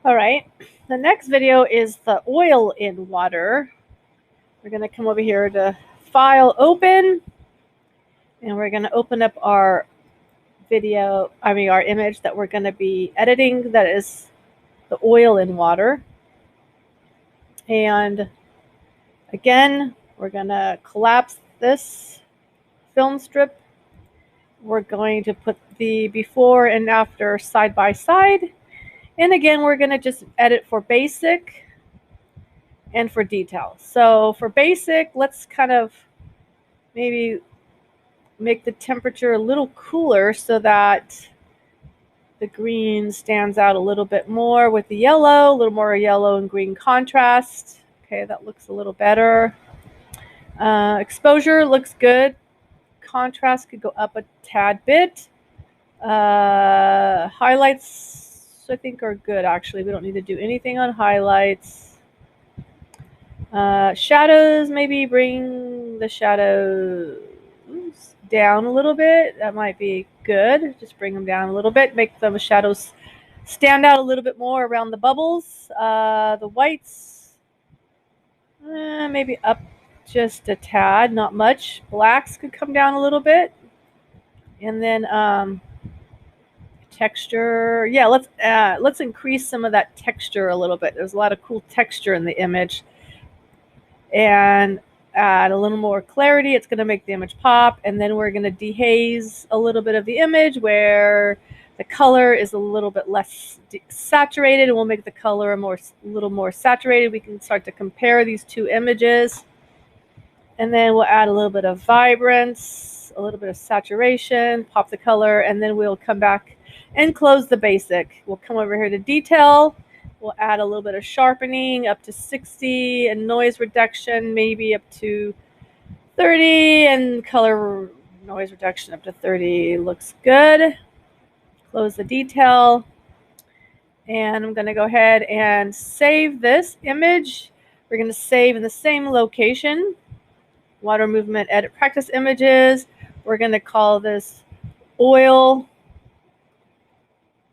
All right, the next video is the oil in water. We're going to come over here to File, Open, and we're going to open up our our image that we're going to be editing, that is the oil in water. And again, we're going to collapse this film strip. We're going to put the before and after side by side. And again, we're going to just edit for basic and for detail. So for basic, let's kind of maybe make the temperature a little cooler so that the green stands out a little bit more with the yellow, a little more yellow and green contrast. Okay, that looks a little better. Exposure looks good. Contrast could go up a tad bit. Highlights, I think, are good, actually. We don't need to do anything on highlights. Shadows, maybe bring the shadows down a little bit. That might be good. Just bring them down a little bit. Make the shadows stand out a little bit more around the bubbles. The whites, maybe up just a tad, not much. Blacks could come down a little bit. And then texture, yeah, let's increase some of that texture a little bit. There's a lot of cool texture in the image. And add a little more clarity. It's going to make the image pop. And then we're going to dehaze a little bit of the image where the color is a little bit less saturated, and we'll make the color a little more saturated. We can start to compare these two images. And then we'll add a little bit of vibrance, a little bit of saturation, pop the color, and then we'll come back and close the basic. We'll come over here to detail. We'll add a little bit of sharpening up to 60 and noise reduction maybe up to 30, and color noise reduction up to 30 looks good. Close the detail. And I'm going to go ahead and save this image. We're going to save in the same location. Water movement edit practice images. We're going to call this oil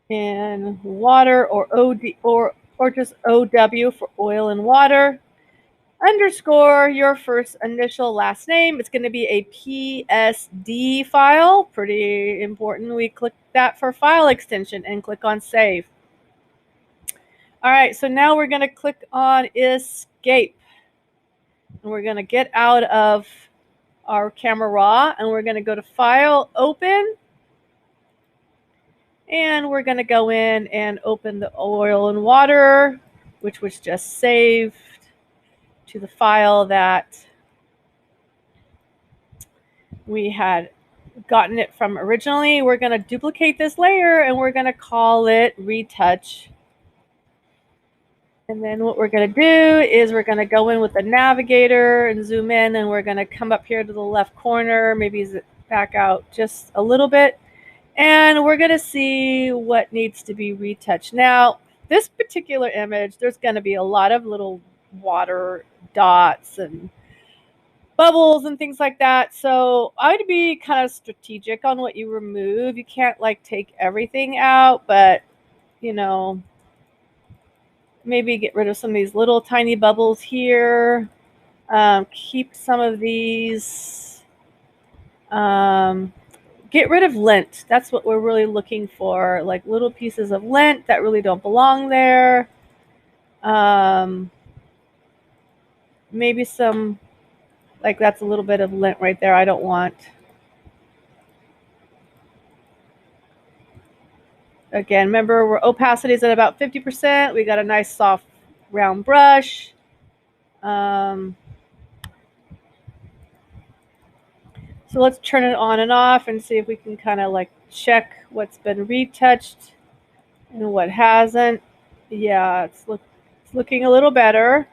in water, or OD, or just OW for oil and water, underscore your first initial last name. It's going to be a PSD file. Pretty important. We click that for file extension and click on save. All right, so now we're going to click on escape. And we're going to get out of our Camera Raw, and we're going to go to File, Open. And we're going to go in and open the oil and water, which was just saved to the file that we had gotten it from originally. We're going to duplicate this layer, and we're going to call it Retouch. And then what we're going to do is we're going to go in with the navigator and zoom in, and we're going to come up here to the left corner, maybe back out just a little bit. And we're going to see what needs to be retouched. Now, this particular image, there's going to be a lot of little water dots and bubbles and things like that. So I'd be kind of strategic on what you remove. You can't like take everything out, but you know, maybe get rid of some of these little tiny bubbles here. Keep some of these. Get rid of lint. That's what we're really looking for, like little pieces of lint that really don't belong there. Maybe some, like that's a little bit of lint right there I don't want. Again, remember, we're opacity is at about 50%. We got a nice soft round brush. So let's turn it on and off and see if we can kind of like check what's been retouched and what hasn't. Yeah, it's looking a little better.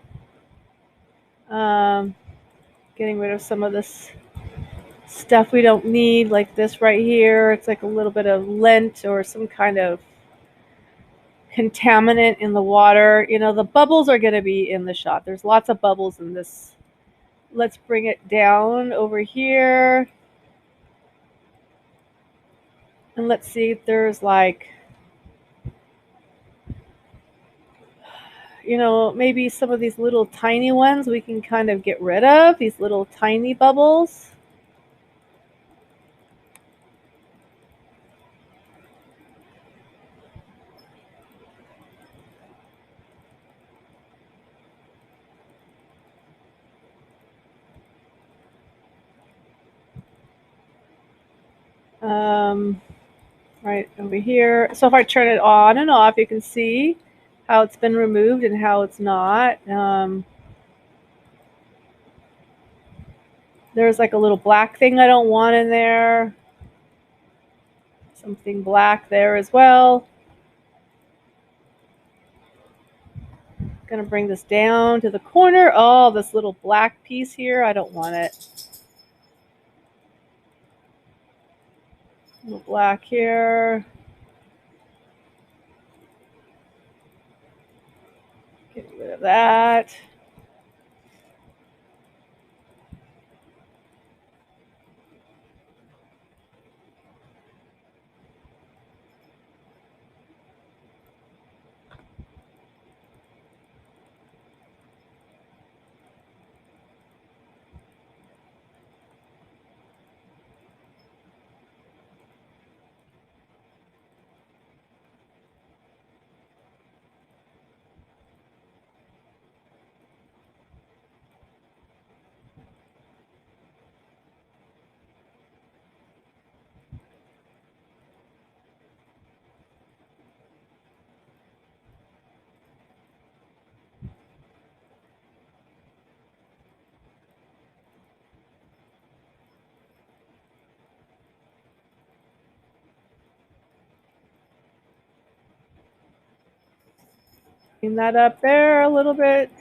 Getting rid of some of this stuff we don't need, like this right here. It's like a little bit of lint or some kind of contaminant in the water. You know, the bubbles are going to be in the shot. There's lots of bubbles in this. Let's bring it down over here. And let's see if there's like you know, maybe some of these little tiny ones we can kind of get rid of, these little tiny bubbles. Right over here. So if I turn it on and off, you can see how it's been removed and how it's not. There's like a little black thing I don't want in there. Something black there as well. Gonna bring this down to the corner. Oh, this little black piece here, I don't want it. A little black here. Get rid of that. Clean that up there a little bit.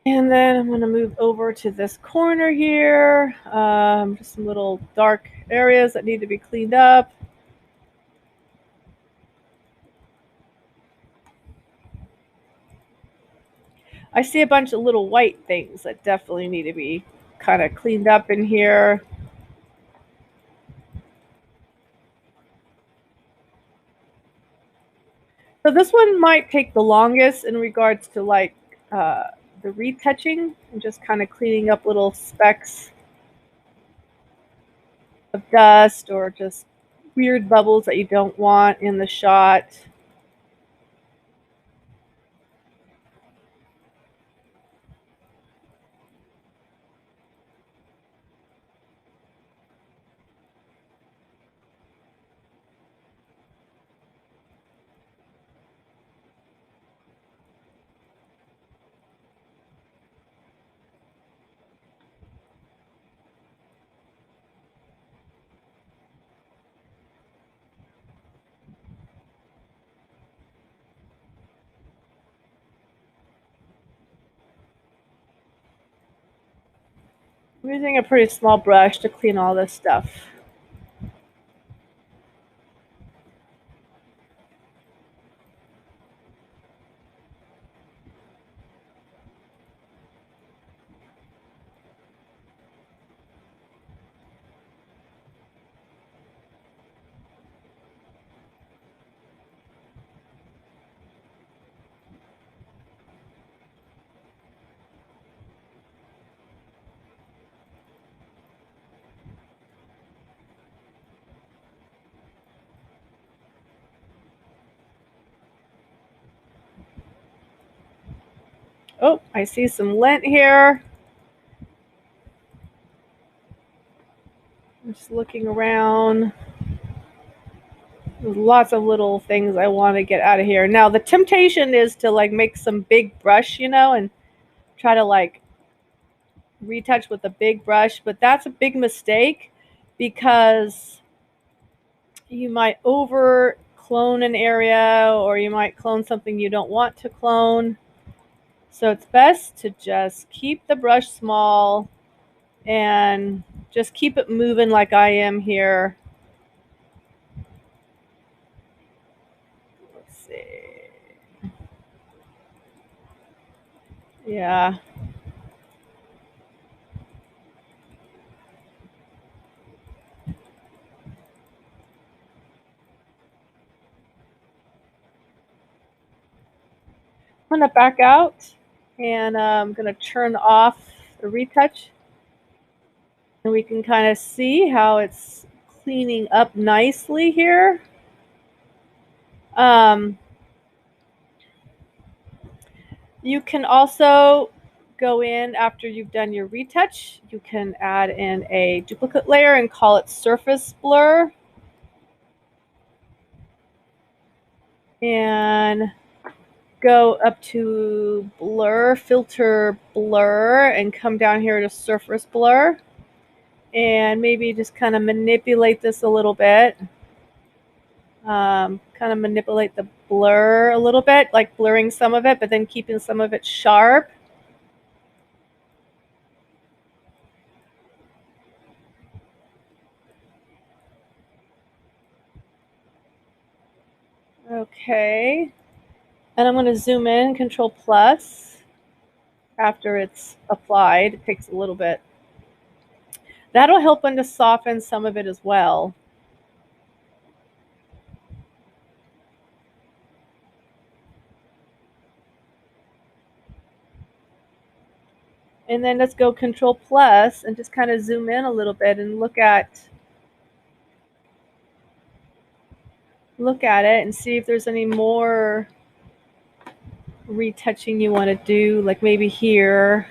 And then I'm going to move over to this corner here. Just some little dark areas that need to be cleaned up. I see a bunch of little white things that definitely need to be kind of cleaned up in here. So this one might take the longest in regards to like the retouching and just kind of cleaning up little specks of dust or just weird bubbles that you don't want in the shot. I'm using a pretty small brush to clean all this stuff. Oh, I see some lint here. I'm just looking around. There's lots of little things I want to get out of here. Now, the temptation is to like make some big brush, you know, and try to like retouch with a big brush, but that's a big mistake because you might over clone an area or you might clone something you don't want to clone. So it's best to just keep the brush small and just keep it moving like I am here. Let's see. Yeah. I'm going to back out and I'm going to turn off the retouch. And we can kind of see how it's cleaning up nicely here. You can also go in after you've done your retouch. You can add in a duplicate layer and call it surface blur. And go up to blur, filter blur, and come down here to surface blur. And maybe just kind of manipulate this a little bit. Kind of manipulate the blur a little bit, like blurring some of it, but then keeping some of it sharp. Okay. And I'm going to zoom in, Control plus, after it's applied. It takes a little bit. That'll help to soften some of it as well. And then let's go Control plus and just kind of zoom in a little bit and look at it and see if there's any more retouching you want to do, like maybe here.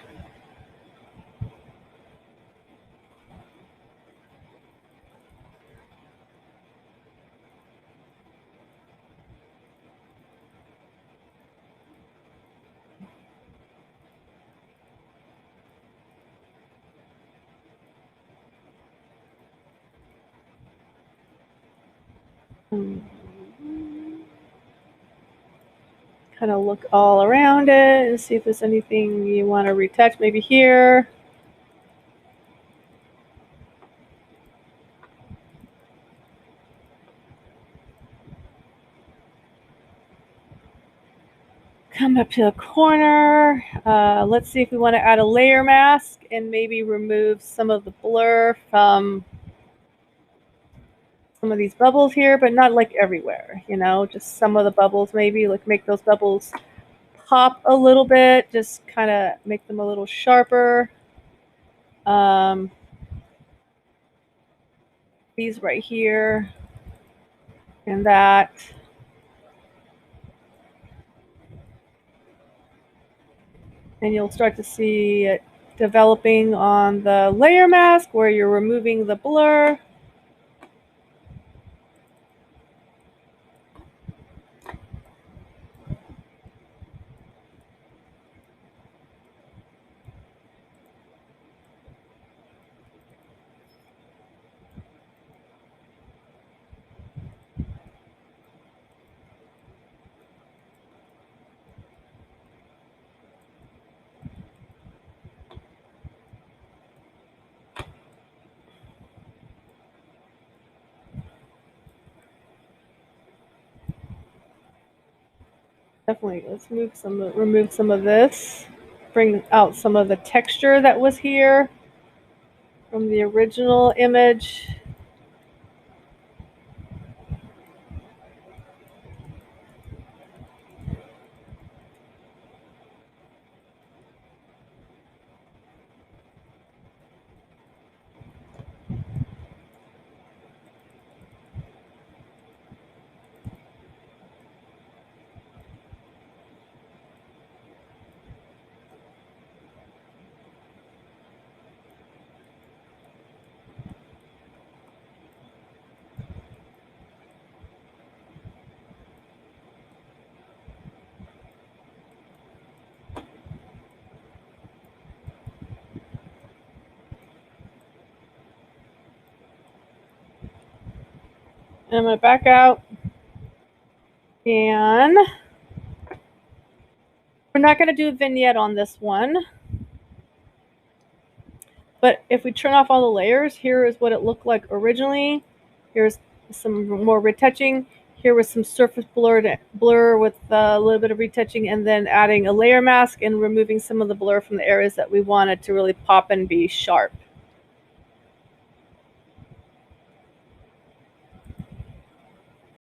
Kind of look all around it and see if there's anything you want to retouch, maybe here. Come up to the corner. Let's see if we want to add a layer mask and maybe remove some of the blur from some of these bubbles here, but not like everywhere, you know, just some of the bubbles, maybe like make those bubbles pop a little bit, just kind of make them a little sharper. These right here and that. And you'll start to see it developing on the layer mask where you're removing the blur. Definitely, let's remove some of this, bring out some of the texture that was here from the original image. And I'm going to back out. And we're not going to do a vignette on this one. But if we turn off all the layers, here is what it looked like originally. Here's some more retouching. Here was some surface blur with a little bit of retouching, and then adding a layer mask and removing some of the blur from the areas that we wanted to really pop and be sharp.